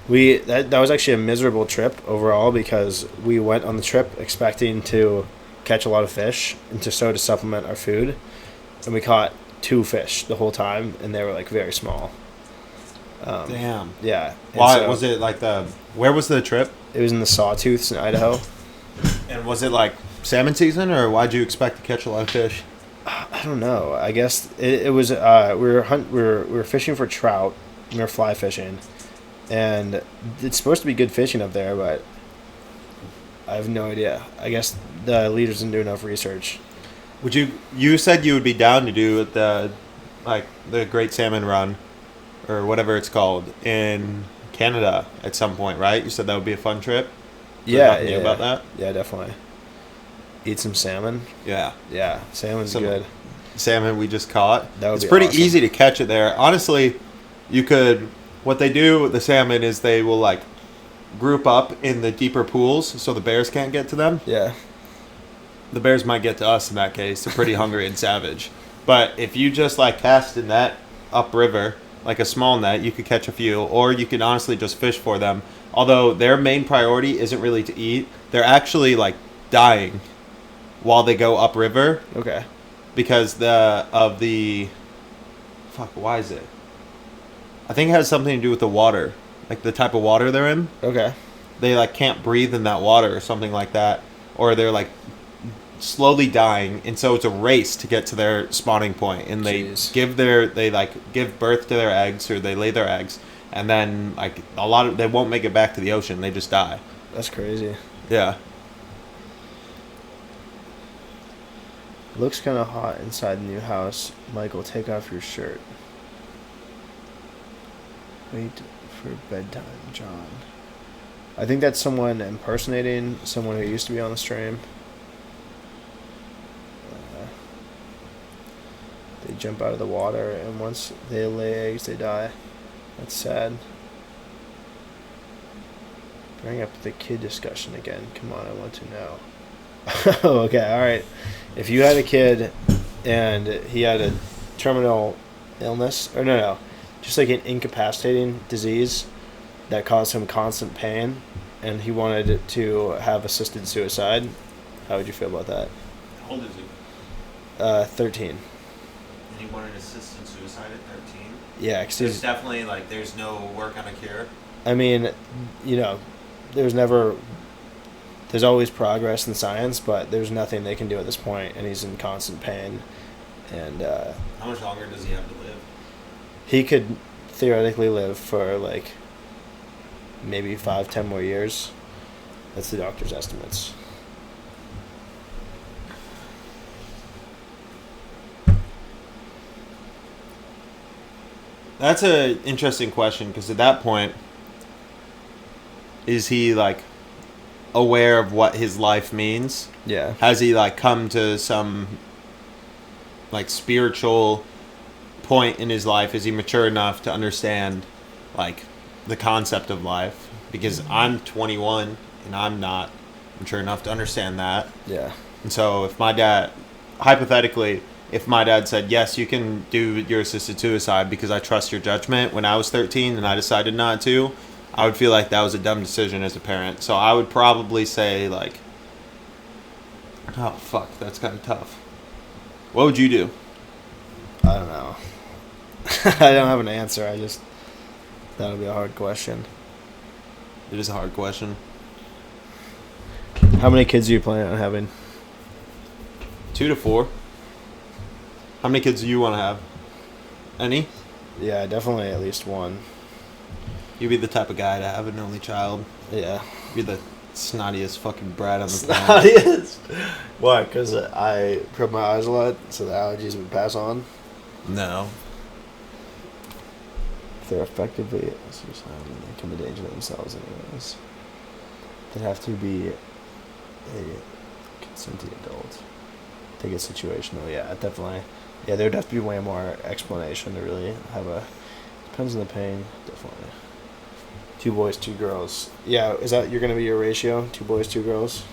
That was actually a miserable trip overall because we went on the trip expecting to catch a lot of fish and to supplement our food. And we caught 2 fish the whole time, and they were, like, very small. Damn. Yeah. Why was it like where was the trip? It was in the Sawtooths in Idaho. And was it like salmon season, or why'd you expect to catch a lot of fish? I don't know. I guess it was. We were fishing for trout. We were fly fishing, and it's supposed to be good fishing up there, but I have no idea. I guess the leaders didn't do enough research. You said you would be down to do the Great Salmon Run, or whatever it's called, in Canada at some point, right? You said that would be a fun trip. Yeah, about that. Yeah, definitely. Eat some salmon. Yeah, Salmon's good. Salmon we just caught. It's pretty awesome. easy to catch it there. Honestly, what they do with the salmon is they will, like, group up in the deeper pools so the bears can't get to them. Yeah. The bears might get to us in that case. They're pretty hungry and savage. But if you just, like, cast a net upriver, like a small net, you could catch a few, or you could honestly just fish for them. Although their main priority isn't really to eat. They're actually, like, dying while they go upriver. Okay. Because why is it? I think it has something to do with the water. Like, the type of water they're in. Okay. They, like, can't breathe in that water or something like that. Or they're, like, slowly dying, and so it's a race to get to their spawning point, and they give birth to their eggs, or they lay their eggs, and then, like, they won't make it back to the ocean. They just die. That's crazy. Yeah. Looks kind of hot inside the new house. Michael, take off your shirt. Wait for bedtime, John. I think that's someone impersonating someone who used to be on the stream. They jump out of the water, and once they lay eggs, they die. That's sad. Bring up the kid discussion again. Come on, I want to know. Okay, alright. If you had a kid, and he had a terminal illness, or no, just like an incapacitating disease that caused him constant pain, and he wanted to have assisted suicide, how would you feel about that? How old is he? 13. And he wanted assisted suicide at 13? Yeah, because there's definitely, like, there's no work on a cure. I mean, there's always progress in science, but there's nothing they can do at this point, and he's in constant pain. And how much longer does he have to live? He could theoretically live for, like, maybe 5-10 more years. That's the doctor's estimates. That's an interesting question, because at that point, is he, like, aware of what his life means? Yeah. Has he, like, come to some, like, spiritual point in his life? Is he mature enough to understand, like, the concept of life? Because I'm 21 and I'm not mature enough to understand that. Yeah. And so if my dad, hypothetically, if my dad said, yes, you can do your assisted suicide because I trust your judgment, when I was 13 and I decided not to, I would feel like that was a dumb decision as a parent. So I would probably say, like, oh, fuck, that's kind of tough. What would you do? I don't know. I don't have an answer. That'll be a hard question. It is a hard question. How many kids do you plan on having? 2 to 4. How many kids do you want to have? Any? Yeah, definitely at least one. You'd be the type of guy to have an only child. Yeah. You'd be the snottiest fucking brat on the planet. Snottiest? Why? Because I rub my eyes a lot, so the allergies would pass on. No. If they're effectively suicidal, they come in danger to themselves anyways. They'd have to be a consenting adult. Take a situational, yeah, definitely. Yeah, there'd have to be way more explanation to really have a... Depends on the pain, definitely. 2 boys, 2 girls. Yeah, is that you're gonna be your ratio? 2 boys, 2 girls.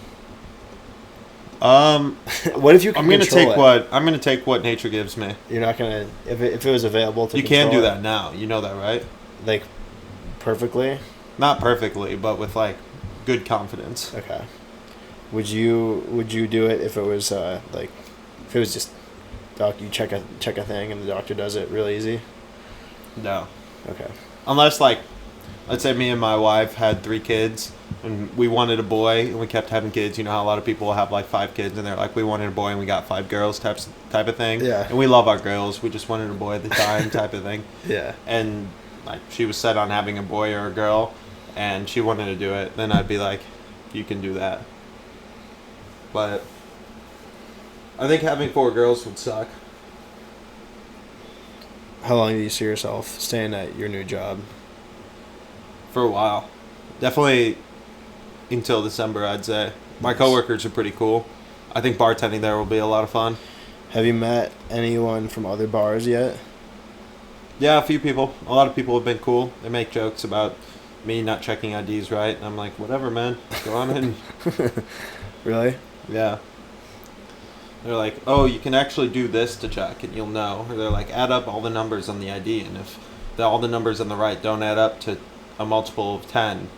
What if you? I'm gonna take what nature gives me. You're not gonna if it was available to. You can do that now. You know that, right? Like, perfectly. Not perfectly, but with like good confidence. Okay. Would you do it if it was like if it was just you check a thing and the doctor does it real easy? No. Okay. Unless like, let's say me and my wife had 3 kids and we wanted a boy and we kept having kids. You know how a lot of people have like 5 kids and they're like, we wanted a boy and we got 5 girls type of thing. Yeah. And we love our girls. We just wanted a boy at the time type of thing. Yeah. And like she was set on having a boy or a girl and she wanted to do it. Then I'd be like, you can do that. But I think having 4 girls would suck. How long do you see yourself staying at your new job? For a while. Definitely until December, I'd say. My coworkers are pretty cool. I think bartending there will be a lot of fun. Have you met anyone from other bars yet? Yeah, a few people. A lot of people have been cool. They make jokes about me not checking IDs right. And I'm like, whatever, man. Go on in. Really? Yeah. They're like, oh, you can actually do this to check and you'll know. Or they're like, add up all the numbers on the ID. And if all the numbers on the right don't add up to a multiple of 10,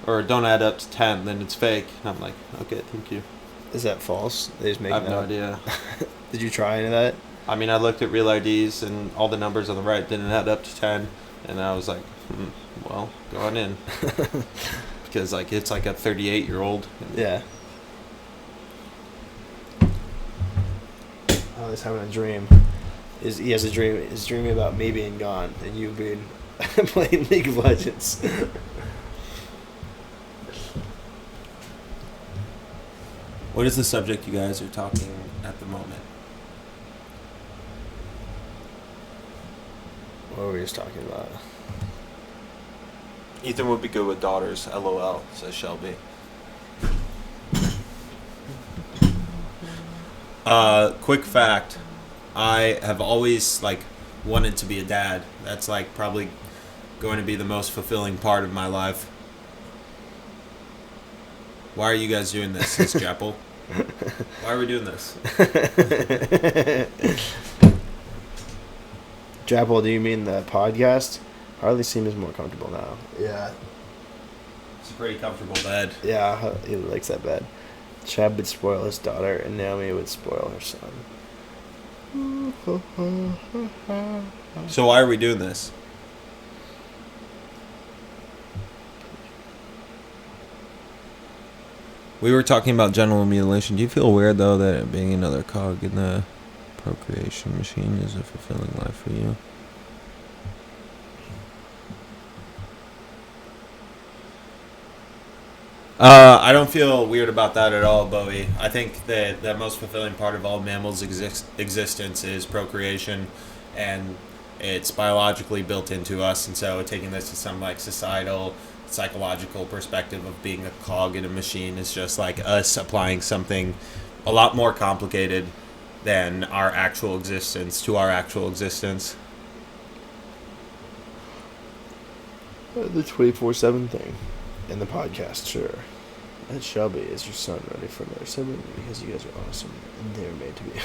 or don't add up to 10, then it's fake. And I'm like, okay, thank you. Is that false? They just make I have no idea. Did you try any of that? I mean, I looked at real IDs and all the numbers on the right didn't add up to 10. And I was like, well, go on in. Because like it's like a 38-year-old. Yeah. Oh, he's having a dream. He has a dream. He's dreaming about me being gone and you being playing League of Legends. What is the subject you guys are talking at the moment? What were we just talking about? Ethan would be good with daughters. LOL, says Shelby. Quick fact. I have always wanted to be a dad. That's probably going to be the most fulfilling part of my life. Why are you guys doing this, Sis Jappel? Why are we doing this? Jappel, do you mean the podcast? Harley seems more comfortable now. Yeah. It's a pretty comfortable bed. Yeah, he likes that bed. Chad would spoil his daughter, and Naomi would spoil her son. So why are we doing this? We were talking about genital mutilation. Do you feel weird, though, that being another cog in the procreation machine is a fulfilling life for you? I don't feel weird about that at all, Bowie. I think that the most fulfilling part of all mammals' existence is procreation, and it's biologically built into us. And so taking this to some societal, psychological perspective of being a cog in a machine is just us applying something a lot more complicated than our actual existence to our actual existence. The 24/7 thing in the podcast, sure. That Shelby is your son ready for another sibling because you guys are awesome and they're made to be.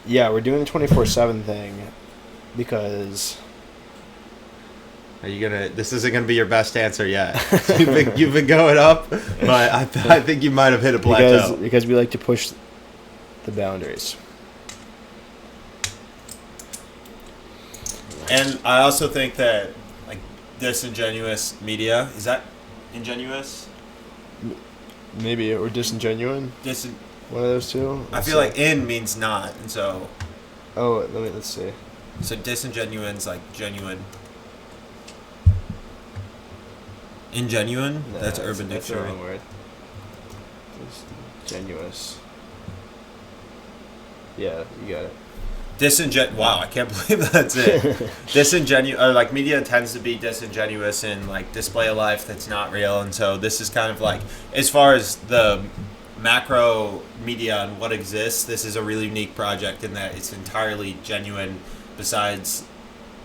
Yeah, we're doing the 24/7 thing because. Are you gonna? This isn't gonna be your best answer yet. You've been going up, but I think you might have hit a plateau. Because we like to push the boundaries. And I also think that disingenuous media, is that Ingenuous. Maybe, or disingenuine. One of those two. I feel like in means not, and so. Oh, let's see. So disingenuine's like genuine. Ingenuine? No, that's Urban Dictionary. That's the wrong word. Disingenuous. Yeah, you got it. Wow, I can't believe that's it. Like media tends to be disingenuous and like display a life that's not real, and so this is kind of like, as far as the macro media and what exists, this is a really unique project in that it's entirely genuine, besides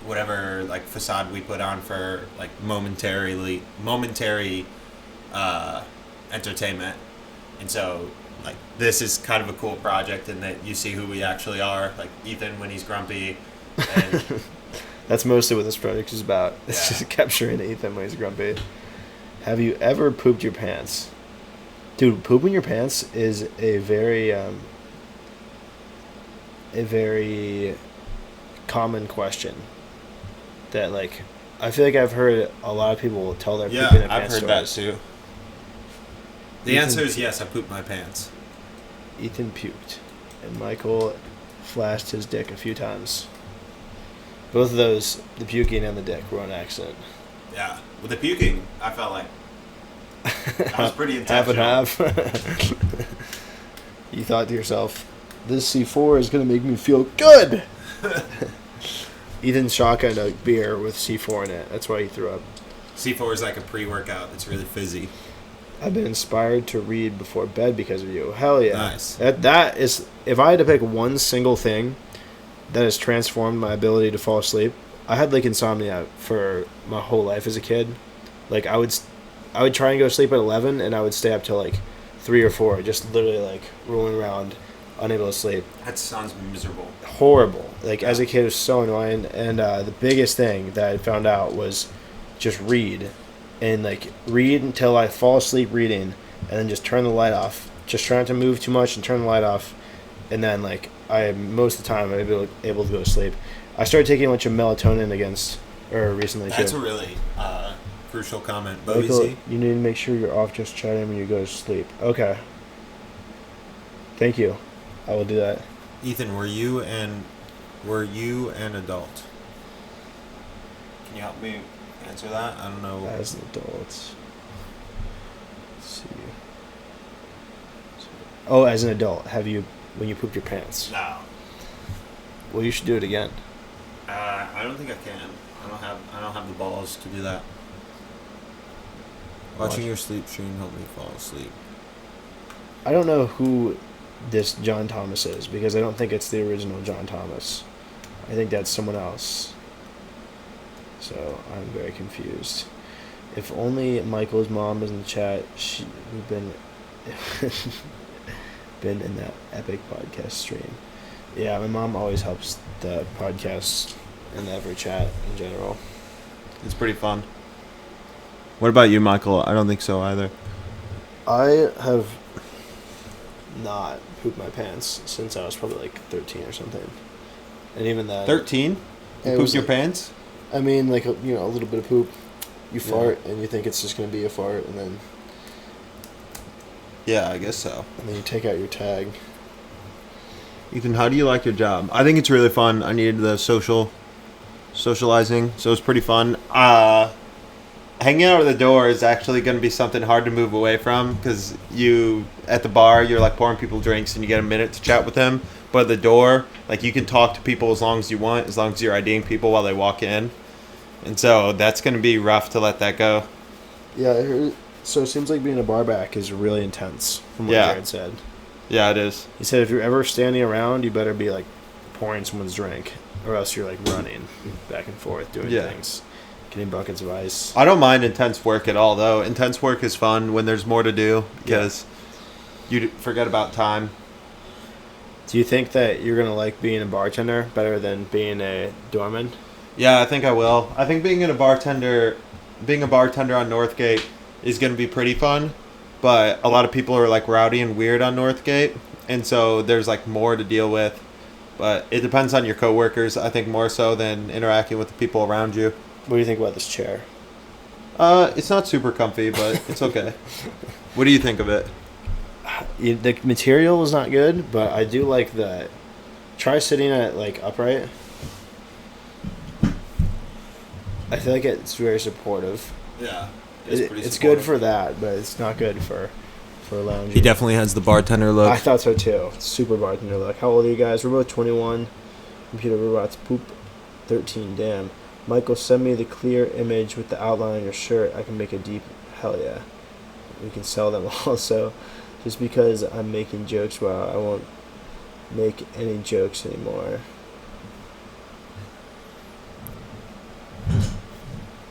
whatever like facade we put on for like momentary entertainment. And so like this is kind of a cool project in that you see who we actually are, like Ethan when he's grumpy, and that's mostly what this project is about. It's just capturing Ethan when he's grumpy. Have you ever pooped your pants? Dude, pooping your pants is a very common question that, like, I feel like I've heard a lot of people tell their pooping their pants I've heard stories. that too. The answer is yes, I pooped my pants. Ethan puked, and Michael flashed his dick a few times. Both of those, the puking and the dick, were on accident. Yeah, with the puking, I felt like I was pretty intentional. Half and half. You thought to yourself, this C4 is going to make me feel good. Ethan shotgunned a beer with C4 in it. That's why he threw up. C4 is like a pre-workout. It's really fizzy. I've been inspired to read before bed because of you. Hell yeah. Nice. That is, if I had to pick one single thing that has transformed my ability to fall asleep, I had like insomnia for my whole life as a kid. Like I would try and go to sleep at 11 and I would stay up till like 3 or 4, just literally like rolling around, unable to sleep. That sounds miserable. Horrible. Like as a kid, it was so annoying. And the biggest thing that I found out was just read. And like read until I fall asleep reading, and then just turn the light off. Just try not to move too much and turn the light off, and then like most of the time I'm able to go to sleep. I started taking a bunch of melatonin recently too. That's a really crucial comment. Michael, you need to make sure you're off just chatting when you go to sleep. Okay. Thank you. I will do that. Ethan, were you an adult? Can you help me answer that? I don't know. As an adult. Let's see. Oh, as an adult, have you, when you pooped your pants? No. Well, you should do it again. I don't think I can. I don't have the balls to do that. Watching your sleep stream helped me fall asleep. I don't know who this John Thomas is, because I don't think it's the original John Thomas. I think that's someone else. So I'm very confused. If only Michael's mom is in the chat, we've been in that epic podcast stream. Yeah, my mom always helps the podcast and the ever chat in general. It's pretty fun. What about you, Michael? I don't think so either. I have not pooped my pants since I was probably like 13 or something. And even then... 13? You pooped your pants? I mean, like, a little bit of poop. You fart, and you think it's just going to be a fart, and then... Yeah, I guess so. And then you take out your tag. Ethan, how do you like your job? I think it's really fun. I needed the socializing, so it's pretty fun. Hanging out at the door is actually going to be something hard to move away from, because at the bar, you're like pouring people drinks and you get a minute to chat with them. But at the door, like, you can talk to people as long as you want, as long as you're IDing people while they walk in. And so that's going to be rough to let that go. Yeah, so it seems like being a bar back is really intense, from what Jared said. Yeah, it is. He said if you're ever standing around, you better be, like, pouring someone's drink, or else you're, like, running back and forth, doing things. Getting buckets of ice. I don't mind intense work at all, though. Intense work is fun when there's more to do, because you forget about time. Do you think that you're going to like being a bartender better than being a doorman? Yeah, I think I will. I think being a bartender on Northgate is going to be pretty fun, but a lot of people are like rowdy and weird on Northgate, and so there's like more to deal with. But it depends on your coworkers, I think, more so than interacting with the people around you. What do you think about this chair? It's not super comfy, but it's okay. What do you think of it? The material is not good, but I do like the. Try sitting at like upright. I feel like it's very supportive. Yeah. It's good for that, but it's not good for lounging. He definitely has the bartender look. I thought so too. Super bartender look. How old are you guys? We're both 21. Computer robots poop. 13. Damn. Michael, send me the clear image with the outline on your shirt. I can make a deep. Hell yeah. We can sell them also. Just because I'm making jokes, well, I won't make any jokes anymore.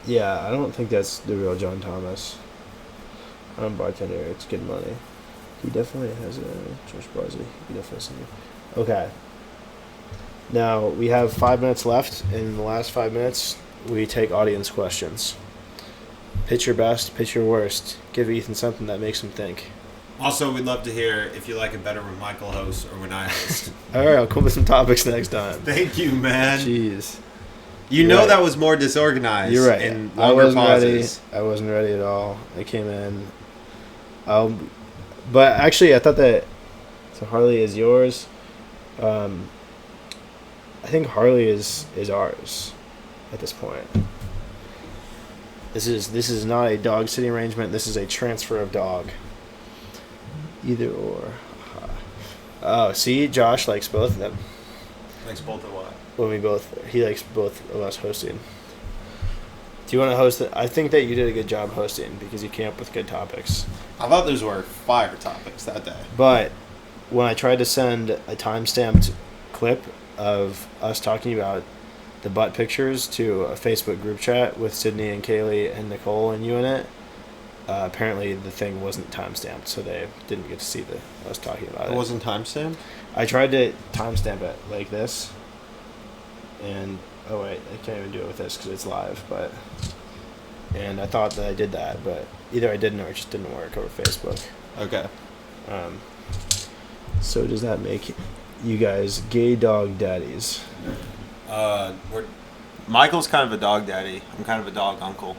Yeah, I don't think that's the real John Thomas. I'm a bartender. It's good money. He definitely has a George Barsley. He definitely has a. Okay. Now we have 5 minutes left. In the last 5 minutes, we take audience questions. Pitch your best. Pitch your worst. Give Ethan something that makes him think. Also, we'd love to hear if you like it better when Michael hosts or when I host. All right, I'll come up with some topics next time. Thank you, man. Jeez. You know that was more disorganized. You're right. And I longer wasn't pauses. ready. I wasn't ready at all. I came in. But actually, I thought that. So Harley is yours. I think Harley is ours, at this point. This is not a dog sitting arrangement. This is a transfer of dog. Either or. Oh, see, Josh likes both of them. Likes both of what? He likes both of us hosting. Do you want to host it? I think that you did a good job hosting because you came up with good topics. I thought those were fire topics that day. But when I tried to send a time-stamped clip of us talking about the butt pictures to a Facebook group chat with Sydney and Kaylee and Nicole and you in it, apparently the thing wasn't time-stamped, so they didn't get to see us talking about it. It wasn't timestamped? I tried to timestamp it like this, and oh wait, I can't even do it with this because it's live. And I thought that I did that, but either I didn't or it just didn't work over Facebook. Okay. So does that make you guys gay dog daddies? Michael's kind of a dog daddy. I'm kind of a dog uncle.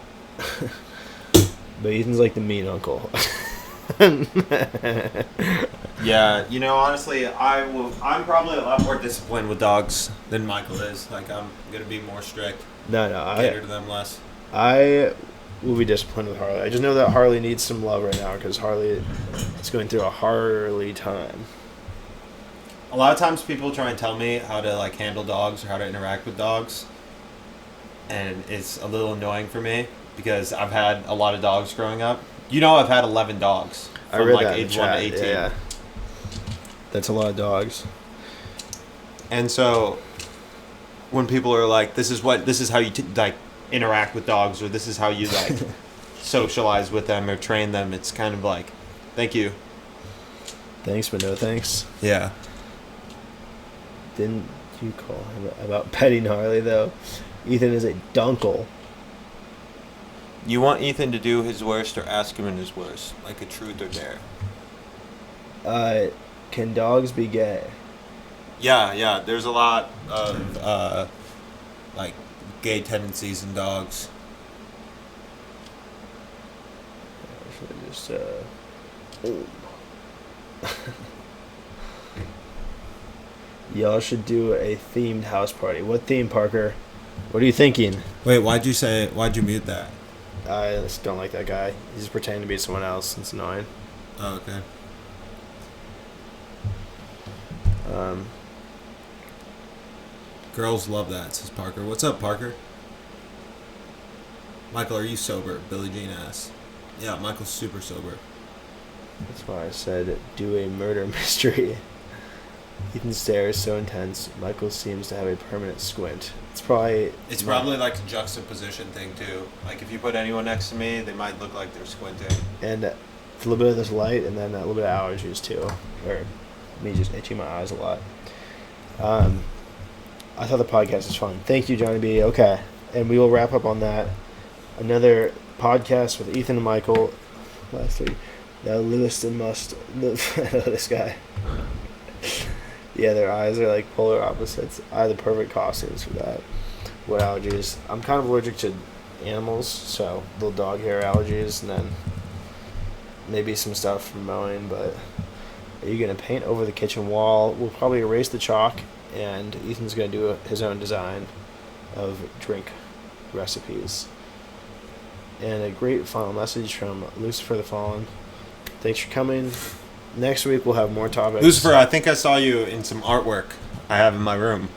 But Ethan's like the mean uncle. Yeah, honestly, I'm probably a lot more disciplined with dogs than Michael is. Like, I'm gonna be more strict. No, cater to them less. I will be disciplined with Harley. I just know that Harley needs some love right now because Harley is going through a Harley time. A lot of times people try and tell me how to handle dogs or how to interact with dogs, and it's a little annoying for me because I've had a lot of dogs growing up. I've had 11 dogs from age 1 to 18. Yeah. That's a lot of dogs. And so when people are like, this is how you interact with dogs, or this is how you socialize with them or train them, it's kind of like, thank you. Thanks, but no thanks. Yeah. Didn't you call him about petting Harley, though? Ethan is a dunkle. You want Ethan to do his worst or ask him in his worst, like a truth or dare. Can dogs be gay? Yeah. There's a lot of gay tendencies in dogs. Should I just Y'all should do a themed house party. What theme, Parker? What are you thinking? Wait, why'd you mute that? I just don't like that guy. He's just pretending to be someone else. It's annoying. Oh, okay. Girls love that, says Parker. What's up, Parker? Michael, are you sober? Billie Jean asks. Yeah, Michael's super sober. That's why I said do a murder mystery. Ethan's stare is so intense. Michael seems to have a permanent squint. It's probably like a juxtaposition thing too. Like if you put anyone next to me, they might look like they're squinting. And it's a little bit of this light, and then a little bit of allergies too, or me just itching my eyes a lot. I thought the podcast was fun. Thank you, Johnny B. Okay, and we will wrap up on that. Another podcast with Ethan and Michael. Last three. Now Lewiston must live. I know this guy. Yeah, their eyes are like polar opposites. I have the perfect costumes for that. What allergies? I'm kind of allergic to animals, so little dog hair allergies, and then maybe some stuff from mowing. But are you gonna paint over the kitchen wall? We'll probably erase the chalk, and Ethan's gonna do his own design of drink recipes. And a great final message from Lucifer the Fallen. Thanks for coming. Next week we'll have more topics. Lucifer, I think I saw you in some artwork I have in my room.